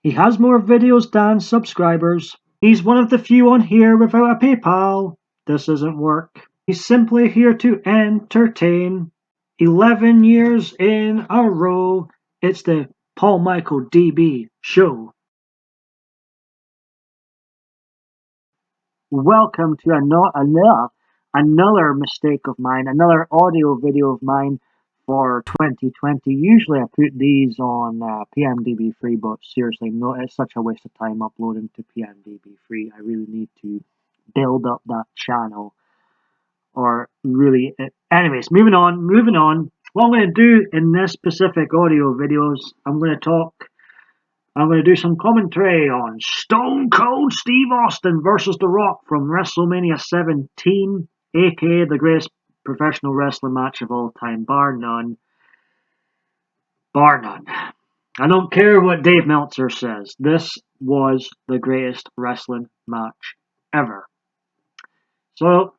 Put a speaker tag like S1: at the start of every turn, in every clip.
S1: He has more videos than subscribers. He's one of the few on here without a PayPal. This isn't work. He's simply here to entertain. 11 years in a row. It's the Paul Michael DB Show. Welcome to another mistake of mine, another audio video of mine for 2020. Usually I put these on PMDB free, but seriously, no, it's such a waste of time uploading to PMDB free. I really need to build up that channel. Or really, anyways, moving on. What I'm going to do in this specific audio videos, I'm going to do some commentary on Stone Cold Steve Austin versus The Rock from WrestleMania 17, aka the greatest professional wrestling match of all time, bar none. Bar none. I don't care what Dave Meltzer says. This was the greatest wrestling match ever. So,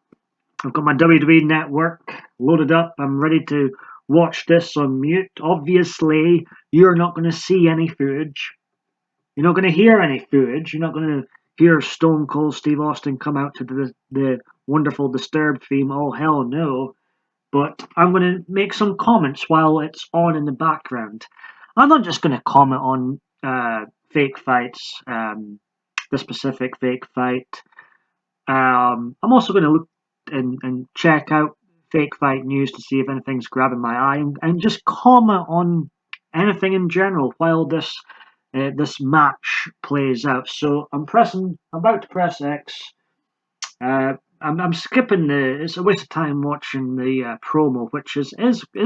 S1: I've got my WWE Network loaded up. I'm ready to watch this on mute. Obviously, you're not going to see any footage. You're not going to hear any footage. You're not going to hear Stone Cold Steve Austin come out to the wonderful Disturbed theme. Oh, hell no. But I'm going to make some comments while it's on in the background. I'm not just going to comment on fake fights, the specific fake fight. I'm also going to look and check out fake fight news to see if anything's grabbing my eye and just comment on anything in general while this match plays out. So I'm about to press X. I'm skipping it's a waste of time watching the promo, which is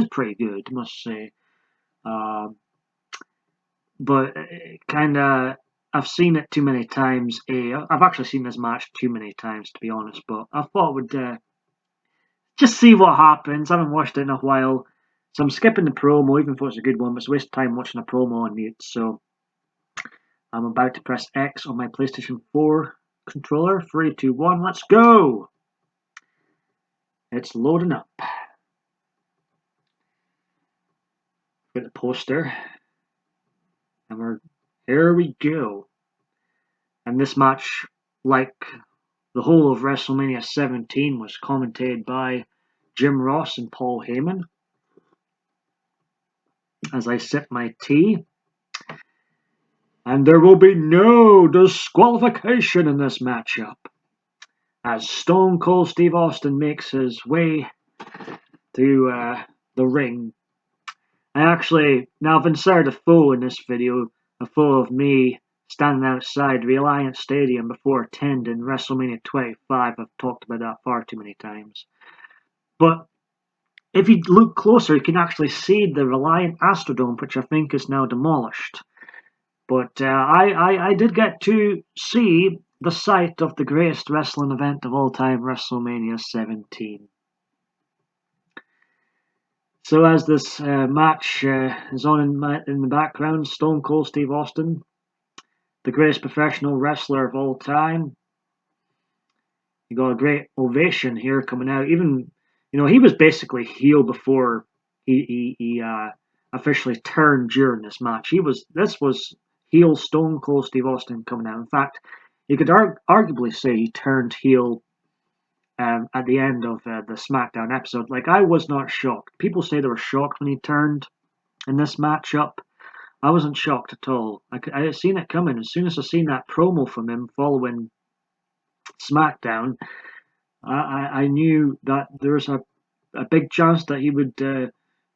S1: pretty good, I must say. But kind of, I've seen it too many times. I've actually seen this match too many times, to be honest. But I thought I would just see what happens. I haven't watched it in a while, so I'm skipping the promo, even if it's a good one. But it's a waste of time watching a promo on mute. So I'm about to press X on my PlayStation 4 controller. 3, 2, 1, let's go! It's loading up. Got the poster. And here we go. And this match, like the whole of WrestleMania 17, was commentated by Jim Ross and Paul Heyman. As I sip my tea. And there will be no disqualification in this matchup, as Stone Cold Steve Austin makes his way to the ring. Now I've inserted a photo in this video, a photo of me standing outside Reliance Stadium before attending WrestleMania 25. I've talked about that far too many times. But if you look closer, you can actually see the Reliant Astrodome, which I think is now demolished. But I did get to see the site of the greatest wrestling event of all time, WrestleMania 17. So as this match is on in the background, Stone Cold Steve Austin, the greatest professional wrestler of all time. You got a great ovation here coming out. Even, he was basically heel before he officially turned during this match. This was heel Stone Cold Steve Austin coming out. In fact, you could arguably say he turned heel at the end of the SmackDown episode. Like, I was not shocked. People say they were shocked when he turned in this matchup. I wasn't shocked at all. I had seen it coming. As soon as I seen that promo from him following SmackDown, I knew that there was a big chance that he would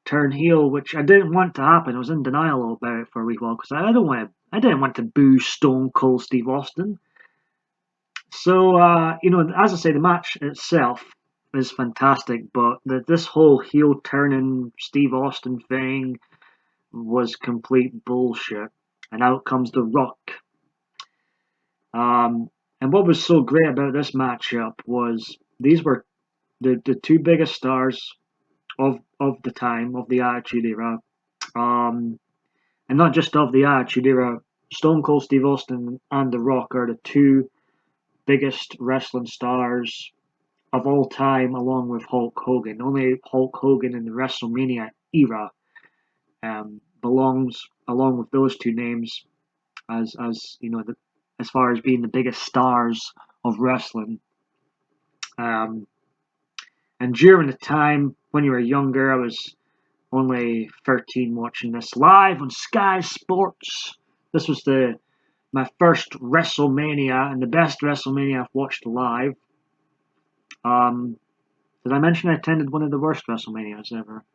S1: turn heel, which I didn't want to happen. I was in denial about it for a wee while because I didn't want to boo Stone Cold Steve Austin. So, as I say, the match itself is fantastic, but this whole heel turning Steve Austin thing was complete bullshit. And out comes The Rock. And what was so great about this matchup was these were the two biggest stars of the time, of the Attitude Era. And not just of the Attitude Era. Stone Cold Steve Austin and The Rock are the two biggest wrestling stars of all time, along with Hulk Hogan. Only Hulk Hogan in the WrestleMania era belongs along with those two names as as far as being the biggest stars of wrestling. Um, and during the time when you were younger, I was only 13 watching this live on Sky Sports. This was my first WrestleMania and the best WrestleMania I've watched live. Did I mention I attended one of the worst WrestleManias ever?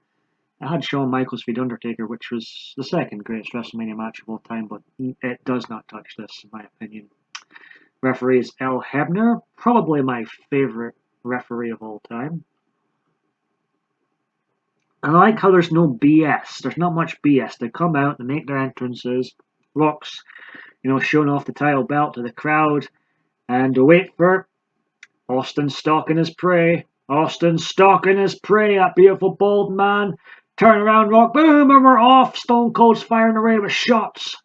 S1: I had Shawn Michaels v. Undertaker, which was the second greatest WrestleMania match of all time, but it does not touch this, in my opinion. Referee is Al Hebner, probably my favorite referee of all time. And I like how there's no BS. There's not much BS. They come out, they make their entrances, Rock's, showing off the title belt to the crowd, and wait for it. Austin stalking his prey. Austin stalking his prey, that beautiful bald man. Turn around, Rock, boom, and we're off. Stone Cold's firing away with shots.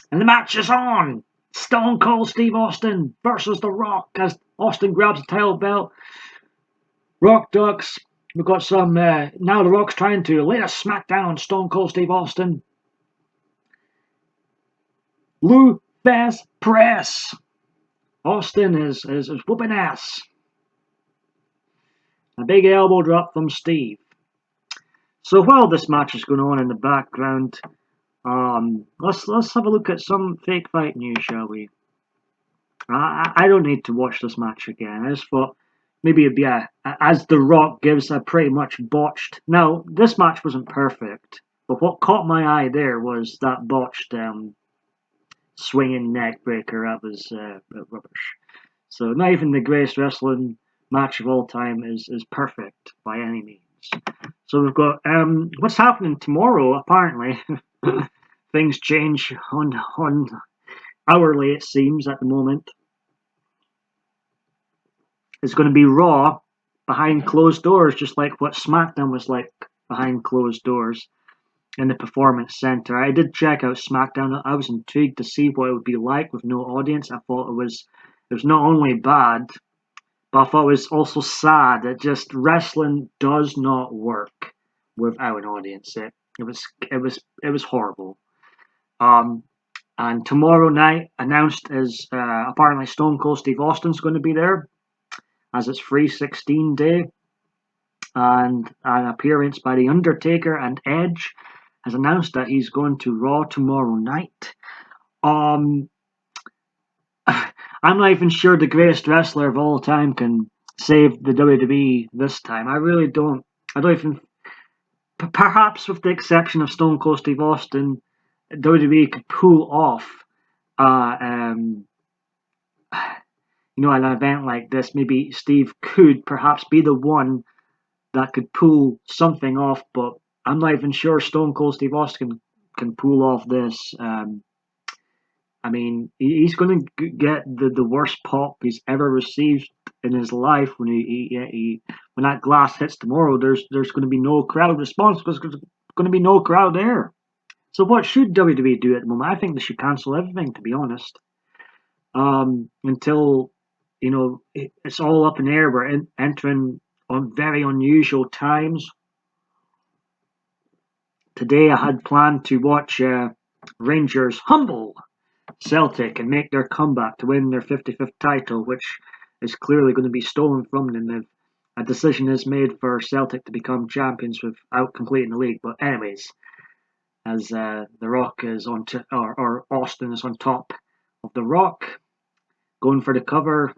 S1: And the match is on. Stone Cold Steve Austin versus The Rock as Austin grabs the title belt. Rock ducks. We've got some, now The Rock's trying to lay a smackdown on Stone Cold Steve Austin. Lou Fez Press. Austin is whooping ass. A big elbow drop from Steve. So while this match is going on in the background, let's have a look at some fake fight news, shall we? I don't need to watch this match again. I just thought maybe it'd be as The Rock gives a pretty much botched. Now this match wasn't perfect, but what caught my eye there was that botched swinging neck breaker. That was rubbish. So not even the greatest wrestling match of all time is perfect by any means. So we've got what's happening tomorrow. Apparently, things change on hourly. It seems at the moment. It's going to be Raw behind closed doors, just like what SmackDown was like behind closed doors in the Performance Center. I did check out SmackDown. I was intrigued to see what it would be like with no audience. I thought it was not only bad, but I thought it was also sad that just wrestling does not work without an audience. It was horrible. And tomorrow night announced is apparently Stone Cold Steve Austin's going to be there, as it's 3/16 day, and an appearance by The Undertaker and Edge has announced that he's going to Raw tomorrow night. I'm not even sure the greatest wrestler of all time can save the WWE this time. I really don't. I don't even. Perhaps with the exception of Stone Cold Steve Austin, WWE could pull off, an event like this. Maybe Steve could perhaps be the one that could pull something off, but I'm not even sure Stone Cold Steve Austin can pull off this. I mean, he's going to get the worst pop he's ever received in his life when when that glass hits tomorrow. There's going to be no crowd response because there's going to be no crowd there. So what should WWE do at the moment? I think they should cancel everything, to be honest, until it's all up in the air. We're entering on very unusual times. Today I had planned to watch Rangers humble Celtic and make their comeback to win their 55th title, which is clearly going to be stolen from them. A decision is made for Celtic to become champions without completing the league. But anyways, as The Rock is or Austin is on top of The Rock, going for the cover,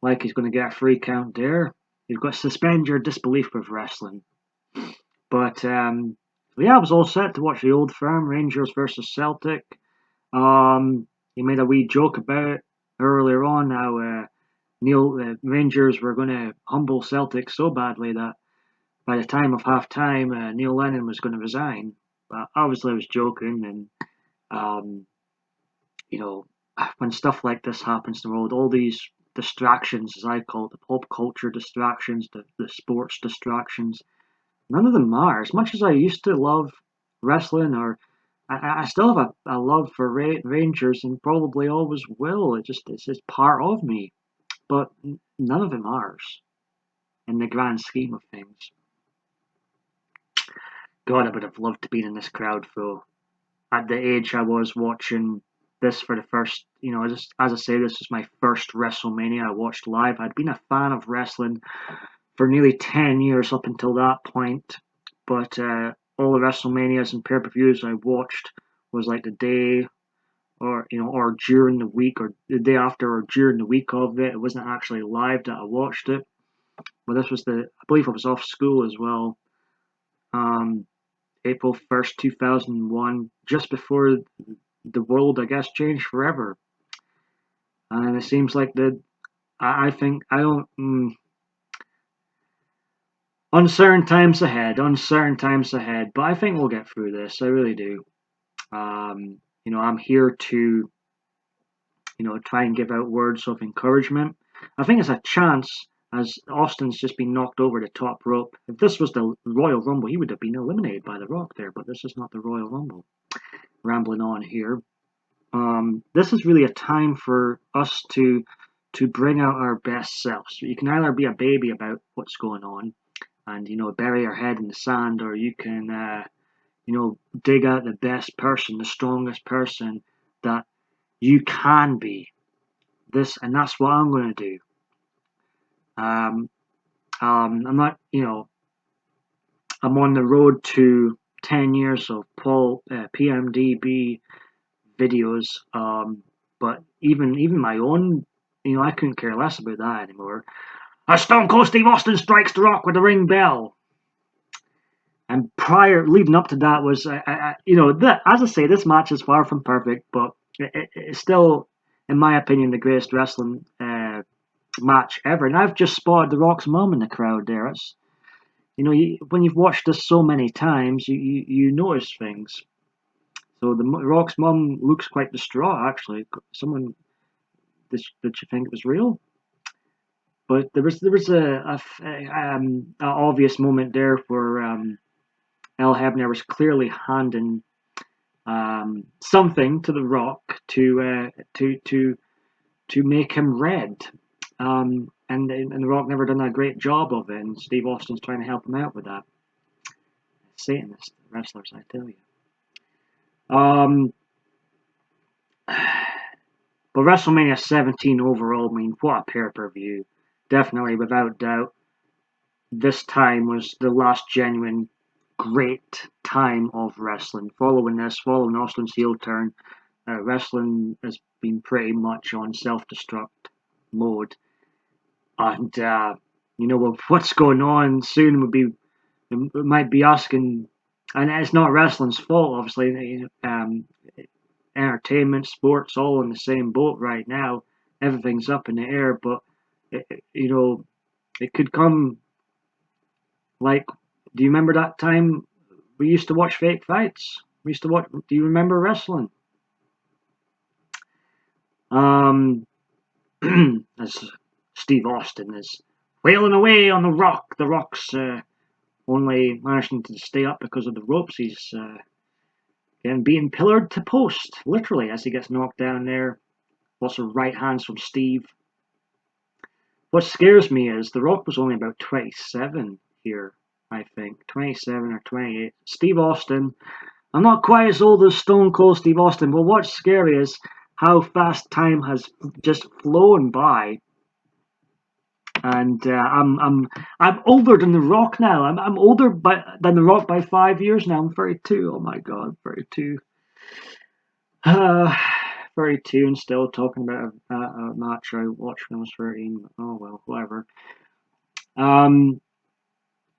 S1: like he's going to get a free count there. You've got to suspend your disbelief with wrestling. But I was all set to watch the Old Firm, Rangers versus Celtic. He made a wee joke about it earlier on how Rangers were going to humble Celtic so badly that by the time of half time, Neil Lennon was going to resign. But obviously, I was joking, and when stuff like this happens in the world, all these distractions, as I call it, the pop culture distractions, the sports distractions, none of them matter. As much as I used to love wrestling, or I still have a love for Rangers and probably always will. It's just part of me. But none of it matters in the grand scheme of things. God, I would have loved to be in this crowd though. At the age I was watching this for the first, as I say, this was my first WrestleMania I watched live. I'd been a fan of wrestling for nearly 10 years up until that point, but all the WrestleManias and pay-per-views I watched was like the day or during the week or the day after or during the week of it. It wasn't actually live that I watched it. But this was I believe I was off school as well. Um, April 1st, 2001, just before the world, I guess, changed forever. And it seems like I think, I don't, uncertain times ahead, but I think we'll get through this. I really do. I'm here to, try and give out words of encouragement. I think it's a chance, as Austin's just been knocked over the top rope. If this was the Royal Rumble, he would have been eliminated by The Rock there, but this is not the Royal Rumble. Rambling on here. This is really a time for us to bring out our best selves. You can either be a baby about what's going on and bury your head in the sand, or you can dig out the best person, the strongest person that you can be. And that's what I'm going to do. I'm not, I'm on the road to 10 years of PMDB videos, but even my own, I couldn't care less about that anymore. As Stone Cold Steve Austin strikes The Rock with the ring bell. And leading up to that was, as I say, this match is far from perfect, but it's still, in my opinion, the greatest wrestling match ever. And I've just spotted The Rock's mum in the crowd there. It's, when you've watched this so many times, you notice things. So the Rock's mum looks quite distraught, actually. Someone, did you think it was real? But there was a obvious moment there where Al Hebner was clearly handing something to The Rock to make him red. And The Rock never done a great job of it, and Steve Austin's trying to help him out with that. Satanist wrestlers, I tell you. But WrestleMania 17 overall, I mean, what a pay-per-view. Definitely, without doubt, this time was the last genuine great time of wrestling. Following Austin's heel turn, wrestling has been pretty much on self-destruct mode. And, with what's going on soon it might be asking, and it's not wrestling's fault, obviously. Entertainment, sports, all in the same boat right now. Everything's up in the air, but it could come like. Do you remember that time we used to watch fake fights? We used to watch. Do you remember wrestling? As Steve Austin is wailing away on The Rock. The Rock's only managing to stay up because of the ropes. He's getting being pillared to post, literally, as he gets knocked down there. Lots of right hands from Steve. What scares me is The Rock was only about 27 here, I think. 27 or 28. Steve Austin, I'm not quite as old as Stone Cold Steve Austin, but what's scary is how fast time has just flown by. And I'm older than The Rock now. I'm older than The Rock by 5 years now. I'm 32. Oh my God, 32. 32 and still talking about a match I watched when I was 13. Oh well, whatever.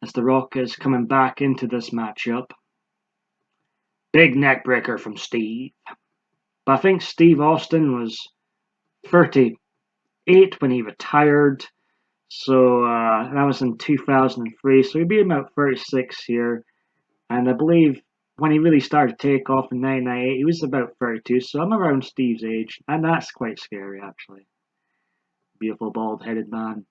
S1: As The Rock is coming back into this matchup. Big neck breaker from Steve. But I think Steve Austin was 38 when he retired. So that was in 2003. So he'd be about 36 here. And I believe when he really started to take off in 1998, he was about 32. So I'm around Steve's age. And that's quite scary, actually. Beautiful bald-headed man.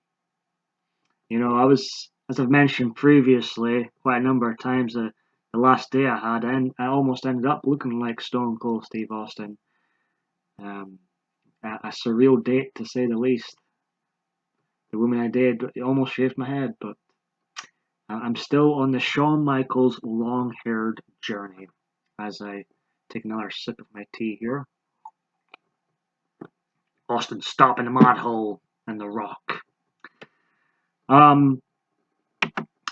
S1: I was, as I've mentioned previously, quite a number of times, the last day I had, I almost ended up looking like Stone Cold Steve Austin. A surreal date, to say the least. The woman I dated almost shaved my head, but I'm still on the Shawn Michaels long-haired journey as I take another sip of my tea here. Austin stopping the mud hole and The Rock.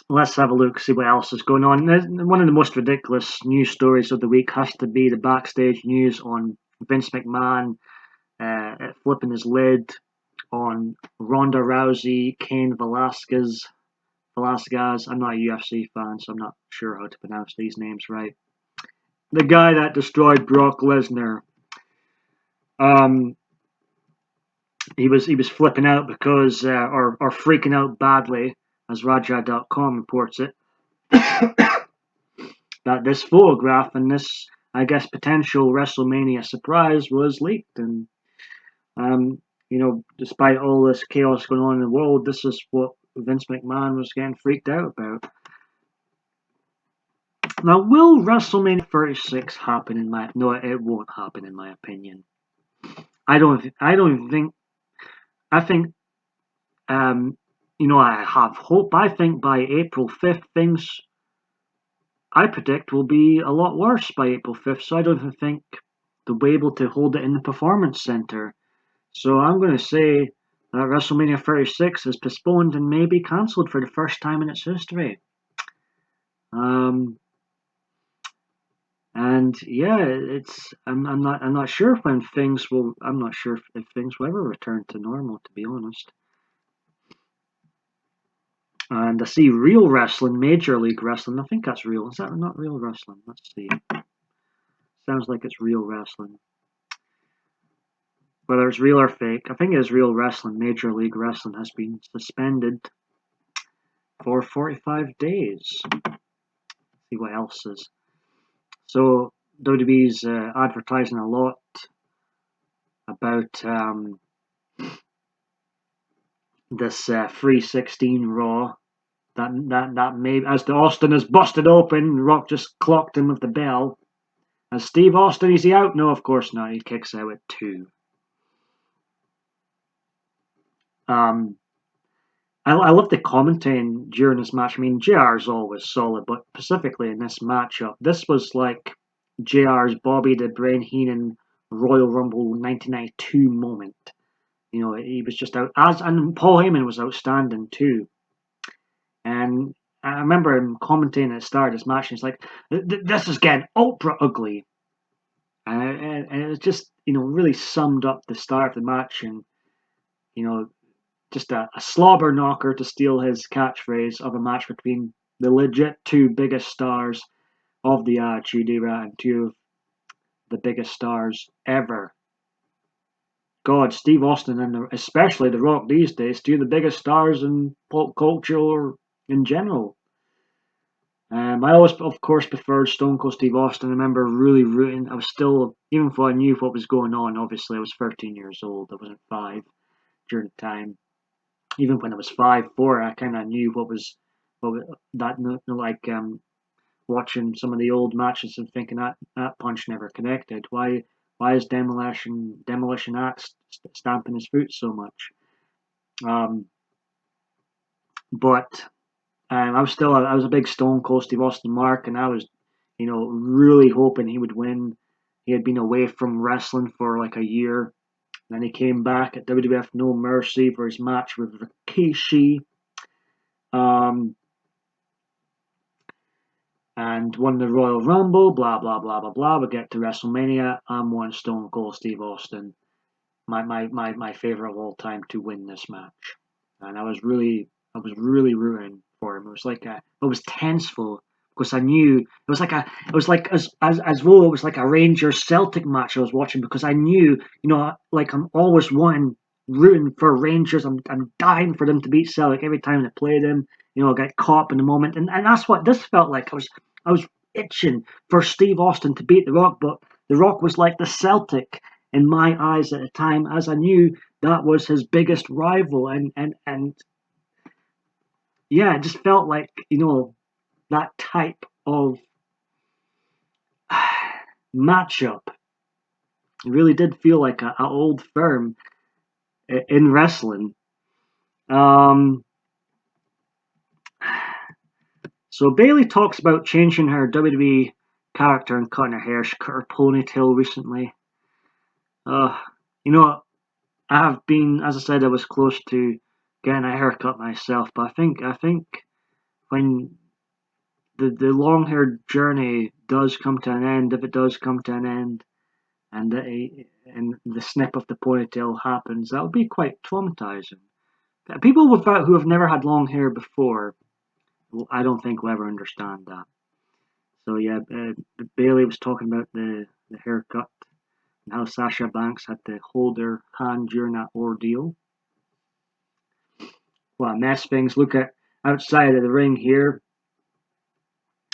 S1: Let's have a look, see what else is going on. One of the most ridiculous news stories of the week has to be the backstage news on Vince McMahon flipping his lid on Ronda Rousey, Cain Velasquez. I'm not a UFC fan, so I'm not sure how to pronounce these names right. The guy that destroyed Brock Lesnar. He was flipping out because or freaking out badly, as Raja.com reports it, that this photograph and this, I guess, potential WrestleMania surprise was leaked. And, despite all this chaos going on in the world, this is what Vince McMahon was getting freaked out about. Now, will WrestleMania 36 happen? No, it won't happen, in my opinion. I don't think. I think. I have hope. I think by April 5th, things I predict will be a lot worse by April 5th, so I don't even think they'll be able to hold it in the Performance Center. So I'm going to say that WrestleMania 36 is postponed and maybe cancelled for the first time in its history. And yeah, I'm not sure when things will. I'm not sure if things will ever return to normal, to be honest. And I see Real Wrestling, Major League Wrestling. I think that's real. Is that not Real Wrestling? Let's see. Sounds like it's Real Wrestling. Whether it's real or fake, I think it is Real Wrestling. Major League Wrestling has been suspended for 45 days. Let's see what else is. So WWE's advertising a lot about this free 16 Raw. That may, as the Austin is busted open, Rock just clocked him with the bell. As Steve Austin, is he out? No, of course not. He kicks out at 2. I love the commentating during this match. I mean, JR is always solid, but specifically in this matchup, this was like JR's Bobby the Brain Heenan Royal Rumble 1992 moment. He was just out, and Paul Heyman was outstanding too. And I remember him commentating at the start of this match, and he's like, "This is getting ultra ugly," and it just really summed up the start of the match, and just a slobber knocker, to steal his catchphrase, of a match between the legit 2 biggest stars of the Attitude Era and 2 of the biggest stars ever. God, Steve Austin and especially The Rock these days, 2 of the biggest stars in pop culture or in general. I always, of course, preferred Stone Cold Steve Austin. I remember really rooting. I was still, even before I knew what was going on, obviously, I was 13 years old. I wasn't 5 during the time. Even when I was 5, 4, I kind of knew what was that, like watching some of the old matches and thinking that punch never connected. Why is Demolition Axe stamping his foot so much? But I was a big Stone Cold Steve Austin mark, and I was really hoping he would win. He had been away from wrestling for like a year. Then he came back at WWF No Mercy for his match with Rikishi. And won the Royal Rumble, blah, blah, blah, blah, blah. We get to WrestleMania. I'm one Stone Cold Steve Austin. My favorite of all time to win this match. And I was really rooting for him. It was tenseful because I knew it was like though it was like a Rangers Celtic match I was watching, because I knew, like I'm always rooting for Rangers. I'm dying for them to beat Celtic every time they play them. I get caught up in the moment, and that's what this felt like. I was itching for Steve Austin to beat The Rock, but The Rock was like the Celtic in my eyes at the time, as I knew that was his biggest rival, and yeah, it just felt like that type of matchup. It really did feel like an old firm in wrestling. So Bailey talks about changing her WWE character and cutting her hair. She cut her ponytail recently. Uh, you know, I have been, as I said, I was close to getting a haircut myself, but I think when the long haired journey does come to an end, if it does come to an end, and the snip of the ponytail happens, that'll be quite traumatizing. People who have never had long hair before, I don't think will ever understand that. So yeah, Bailey was talking about the haircut and how Sasha Banks had to hold her hand during that ordeal. What a mess things look at outside of the ring here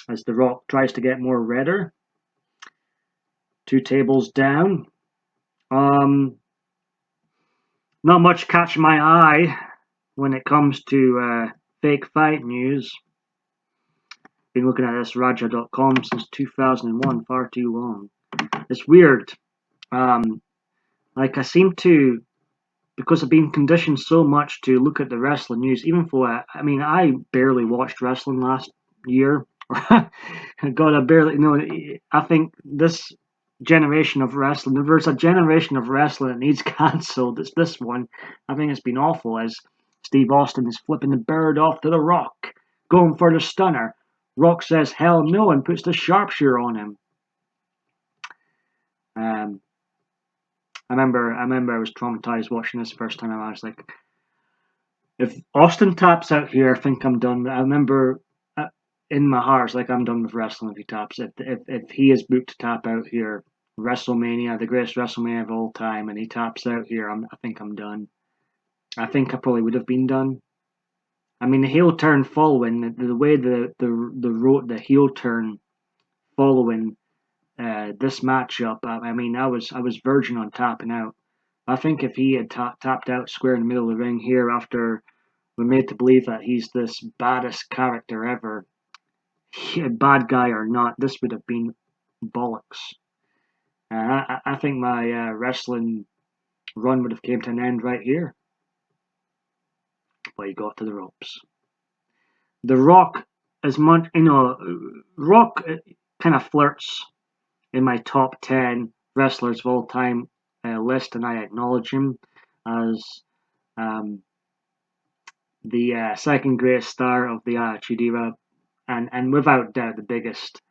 S1: as The Rock tries to get more redder. 2 tables down. Um, Not much catching my eye when it comes to fake fight news. Been looking at this Raja.com since 2001, far too long. It's weird. Um, like I seem to, because I've been conditioned so much to look at the wrestling news, even for, I mean, I barely watched wrestling last year. God, I barely, I think this generation of wrestling, if there's a generation of wrestling that needs cancelled, it's this one. I think it's been awful as Steve Austin is flipping the bird off to The Rock, going for the stunner. Rock says hell no and puts the sharpshooter on him. Um, I was traumatized watching this first time. I was like, if Austin taps out here, I think I'm done. I remember in my heart, it's like I'm done with wrestling if he taps. If he is booked to tap out here, WrestleMania, the greatest WrestleMania of all time, and he taps out here, I think I'm done. I think I probably would have been done. I mean, the heel turn following the way the heel turn following this matchup. I mean, I was verging on tapping out. I think if he had tapped out square in the middle of the ring here after we're made to believe that he's this baddest character ever, bad guy or not, this would have been bollocks. I think my wrestling run would have came to an end right here, but he got to the ropes. The Rock, as much Rock kind of flirts in my top 10 wrestlers of all time list, and I acknowledge him as um, the second greatest star of the Attitude Era, and without doubt the biggest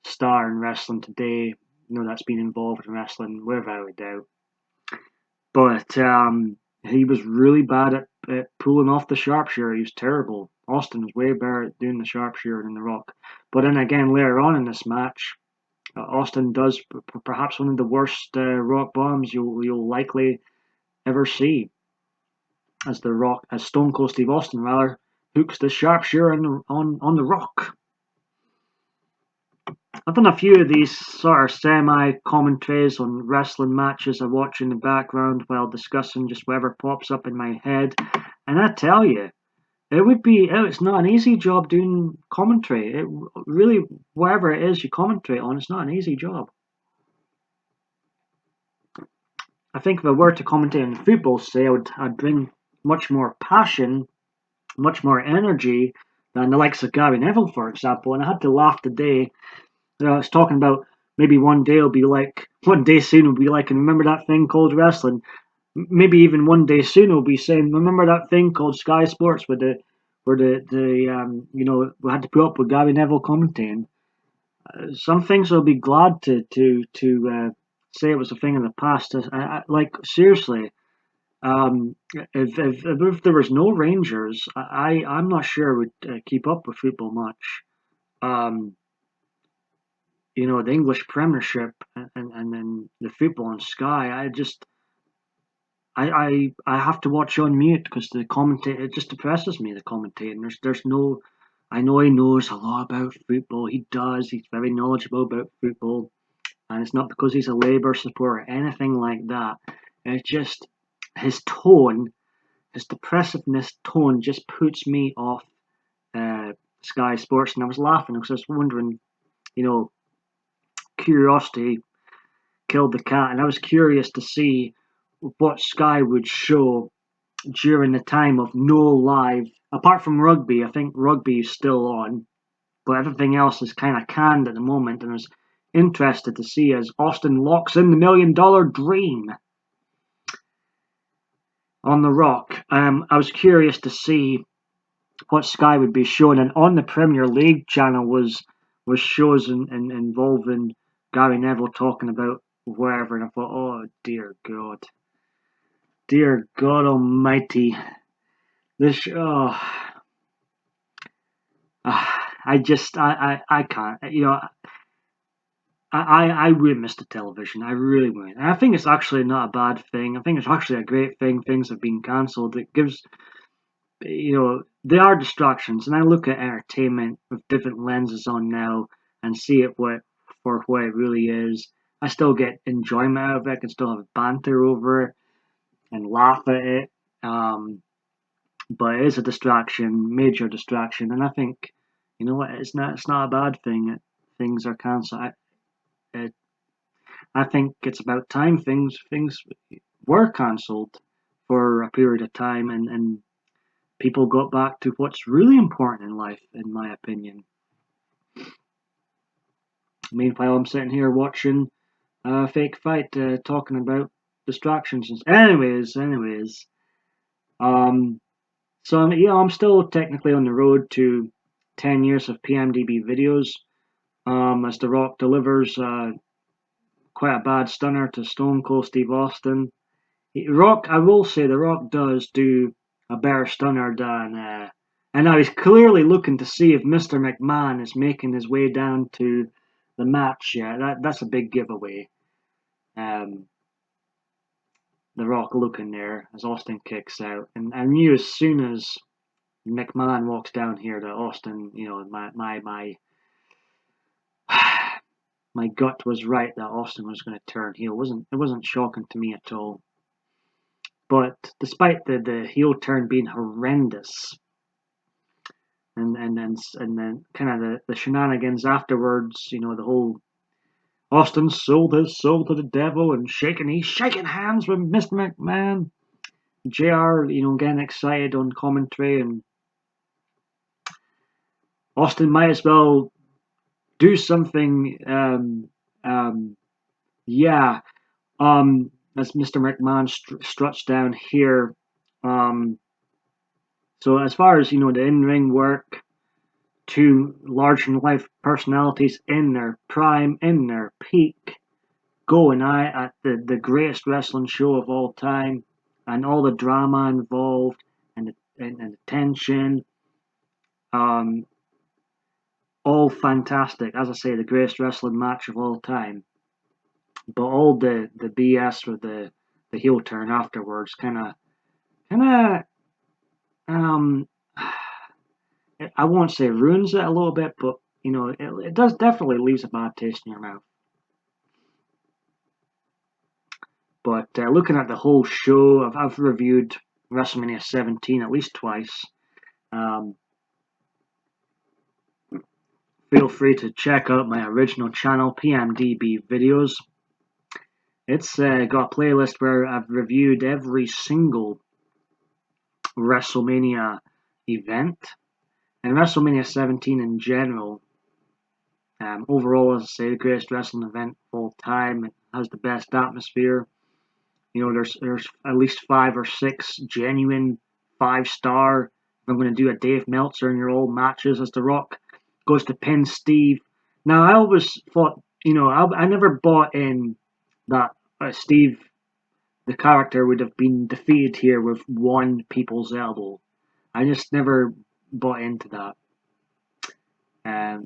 S1: star in wrestling today. That's been involved in wrestling without a doubt. But he was really bad at pulling off the sharpshooter. He was terrible. Austin was way better at doing the sharpshooter than The Rock. But then again, later on in this match, Austin does perhaps one of the worst rock bombs you'll likely ever see, as Stone Cold Steve Austin rather hooks the sharpshooter on the Rock. I've done a few of these sort of semi-commentaries on wrestling matches I watch in the background while discussing just whatever pops up in my head, and I tell you, it's not an easy job doing commentary. It really, whatever it is you commentate on, it's not an easy job. I think if I were to commentate on football, say, I'd bring much more passion, much more energy than the likes of Gary Neville, for example. And I had to laugh today. I was talking about maybe one day soon will be like, and remember that thing called wrestling. Maybe even one day soon we'll be saying, remember that thing called Sky Sports where we had to put up with Gary Neville commentating. Some things I'll be glad to say it was a thing in the past. Like seriously, if there was no Rangers, I'm not sure I would keep up with football much. Um, the English Premiership and then the football on Sky. I have to watch on mute because the commentate it just depresses me. The commentating there's no. I know he knows a lot about football. He does. He's very knowledgeable about football, and it's not because he's a Labour supporter or anything like that. It's just his tone, his depressiveness tone, just puts me off Sky Sports. And I was laughing because I was wondering, curiosity killed the cat, and I was curious to see what Sky would show during the time of no live. Apart from rugby, I think rugby is still on. but everything else is kind of canned at the moment, and I was interested to see as Austin locks in the $1 million dream on The Rock. I was curious to see what Sky would be showing, and on the Premier League channel was shows involving Gary Neville talking about wherever, and I thought, oh dear God Almighty, this I can't, I would miss the television. I really would. And I think it's actually not a bad thing. I think it's actually a great thing. Things have been cancelled. It gives, they are distractions. And I look at entertainment with different lenses on now and see it for what it really is. I still get enjoyment out of it. I can still have banter over it and laugh at it. But it is a distraction, major distraction. And I think, you know what, it's not a bad thing. Things are cancelled. I think it's about time things were cancelled for a period of time, and people got back to what's really important in life, in my opinion. Meanwhile, I'm sitting here watching a fake fight, talking about distractions. Anyways, so I'm still technically on the road to 10 years of PMDB videos. As The Rock delivers quite a bad stunner to Stone Cold Steve Austin. I will say, The Rock does do a better stunner than, and now he's clearly looking to see if Mr. McMahon is making his way down to the match. Yeah, that's a big giveaway. The Rock looking there as Austin kicks out, and I knew as soon as McMahon walks down here that Austin, my gut was right that Austin was going to turn heel. It wasn't shocking to me at all. But despite the heel turn being horrendous, and then kind of the shenanigans afterwards, the whole Austin sold his soul to the devil and he's shaking hands with Mr. McMahon. JR, getting excited on commentary, and Austin might as well do something. As Mr. McMahon struts down here. So as far as the in-ring work, two larger-than-life personalities in their prime, in their peak, going at the greatest wrestling show of all time, and all the drama involved and the tension, all fantastic. As I say, the greatest wrestling match of all time. But all the BS with the heel turn afterwards, kind of I won't say ruins it a little bit, but it does definitely leaves a bad taste in your mouth. But looking at the whole show, I've reviewed WrestleMania 17 at least twice. Feel free to check out my original channel, PMDB Videos. It's got a playlist where I've reviewed every single WrestleMania event, and WrestleMania 17 in general. Overall, as I say, the greatest wrestling event of all time. It has the best atmosphere. There's at least 5 or 6 genuine 5-star. I'm going to do a Dave Meltzer in your old matches as The Rock goes to pin Steve. Now, I always thought, I never bought in that Steve, the character, would have been defeated here with one people's elbow. I just never bought into that.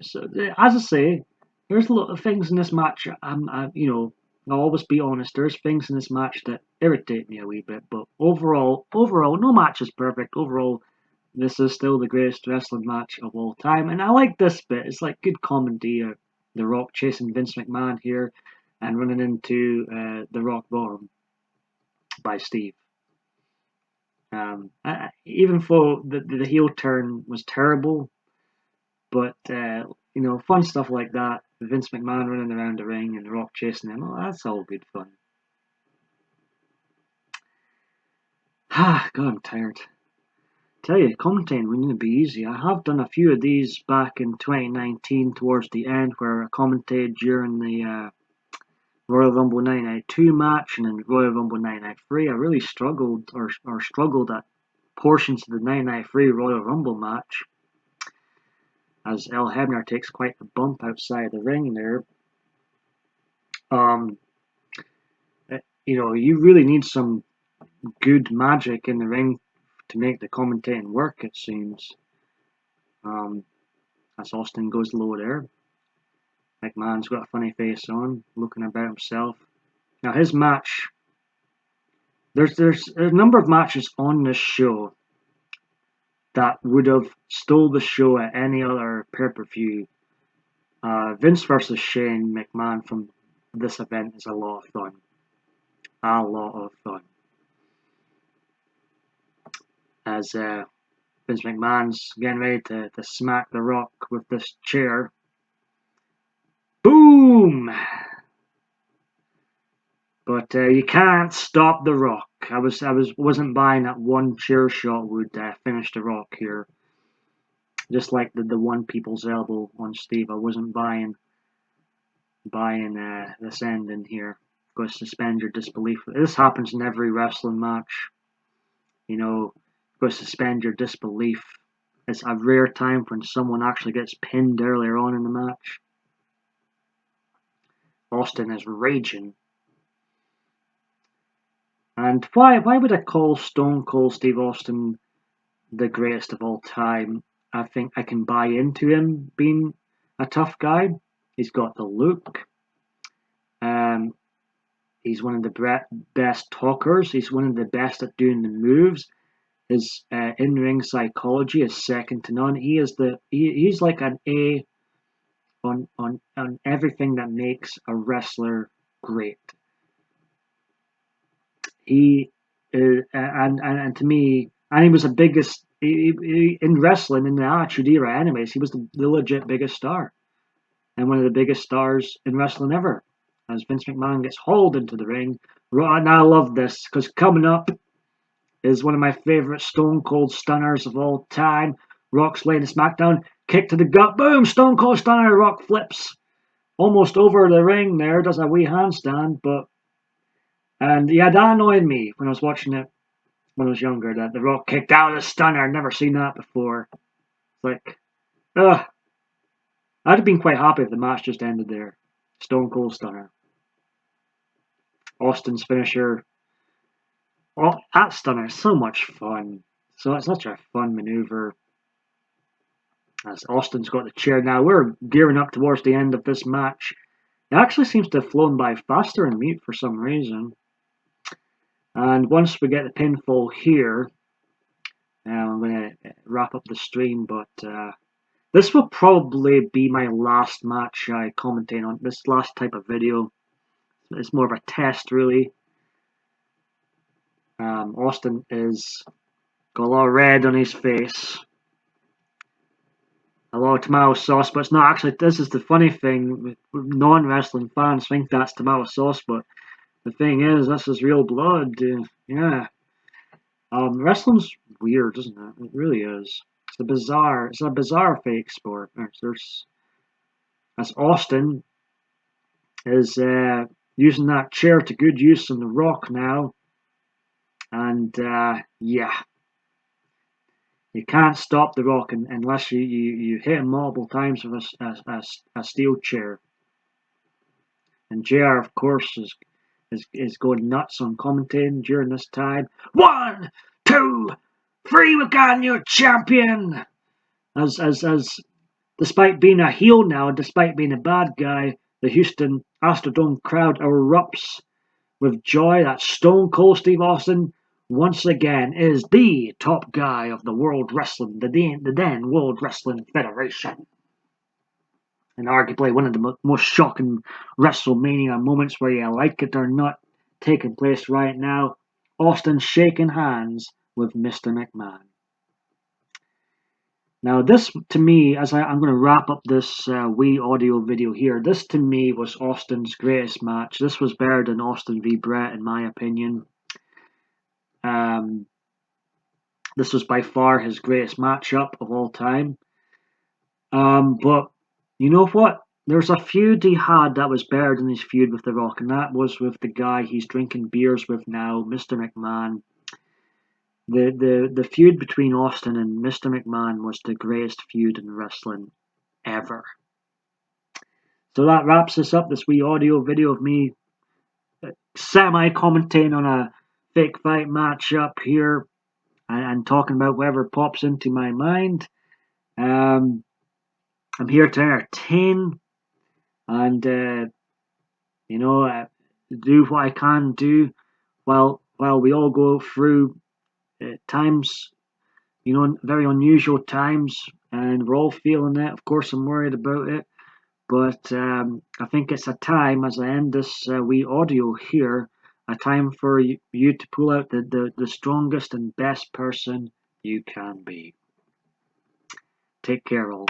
S1: So as I say, there's a lot of things in this match. I'll always be honest. There's things in this match that irritate me a wee bit, but overall, no match is perfect. Overall, this is still the greatest wrestling match of all time, and I like this bit. It's like good comedy. The Rock chasing Vince McMahon here, and running into the Rock Bottom by Steve. Even though the heel turn was terrible, but fun stuff like that. Vince McMahon running around the ring and The Rock chasing him. Oh, that's all good fun. God, I'm tired. tell you, commentating wouldn't be easy. I have done a few of these back in 2019 towards the end where I commentated during the Royal Rumble 992 match and then Royal Rumble 993. I really struggled struggled at portions of the 993 Royal Rumble match as El Hebner takes quite the bump outside the ring there. You really need some good magic in the ring to make the commentating work, it seems. As Austin goes low there. McMahon's got a funny face on, looking about himself. Now his match, there's a number of matches on this show that would have stole the show at any other pay-per-view. Vince versus Shane McMahon from this event is a lot of fun. A lot of fun. As Vince McMahon's getting ready to smack The Rock with this chair. Boom! But you can't stop The Rock. I wasn't buying that one chair shot would finish The Rock here. Just like the one people's elbow on Steve, I wasn't buying this ending here. Got to suspend your disbelief. This happens in every wrestling match. Got to suspend your disbelief. It's a rare time when someone actually gets pinned earlier on in the match. Austin is raging. And why would I call Stone Cold Steve Austin the greatest of all time? I think I can buy into him being a tough guy. He's got the look. He's one of the best talkers. He's one of the best at doing the moves. His in-ring psychology is second to none. He's like an A on everything that makes a wrestler great. He and to me, and he was the biggest in wrestling in the Attitude Era. Anyways, he was the legit biggest star, and one of the biggest stars in wrestling ever. As Vince McMahon gets hauled into the ring, and I love this because coming up is one of my favorite Stone Cold stunners of all time. Rock's laying the SmackDown, kick to the gut, boom, Stone Cold stunner. Rock flips almost over the ring there, does a wee handstand, and yeah, that annoyed me when I was watching it when I was younger, that the Rock kicked out of the stunner. I'd never seen that before. It's like, ugh. I'd have been quite happy if the match just ended there. Stone Cold stunner. Austin's finisher. Oh, that stunner is so much fun. So it's such a fun maneuver. As Austin's got the chair now, we're gearing up towards the end of this match. It actually seems to have flown by faster than me for some reason. And once we get the pinfall here, I'm going to wrap up the stream, but this will probably be my last match I commentate on, this last type of video. It's more of a test, really. Austin is got a lot of red on his face. A lot of tomato sauce, but it's not actually. This is the funny thing. Non-wrestling fans think that's tomato sauce, but the thing is, this is real blood. Yeah. Wrestling's weird, isn't it? It really is. It's a bizarre fake sport. As Austin is using that chair to good use on The Rock now. And yeah, you can't stop The Rock unless you hit him multiple times with a steel chair. And JR, of course, is going nuts on commentating during this time. 1, 2, 3, we got a new champion. As despite being a heel now, despite being a bad guy, the Houston Astrodome crowd erupts with joy that Stone Cold Steve Austin once again is the top guy of the World Wrestling, the then World Wrestling Federation. And arguably one of the most shocking WrestleMania moments, where you like it or not, taking place right now. Austin shaking hands with Mr. McMahon. Now this, to me, as I'm going to wrap up this wee audio video here, this to me was Austin's greatest match. This was better than Austin v Brett, in my opinion. This was by far his greatest matchup of all time. But you know what? There's a feud he had that was better than his feud with The Rock, and that was with the guy he's drinking beers with now, Mr. McMahon. The feud between Austin and Mr. McMahon was the greatest feud in wrestling ever. So that wraps us up, this wee audio video of me semi-commentating on a fake fight matchup here and talking about whatever pops into my mind. I'm here to entertain and do what I can do while we all go through times, very unusual times, and we're all feeling it. Of course, I'm worried about it, but I think it's a time, as I end this wee audio here, a time for you to pull out the strongest and best person you can be. Take care, all.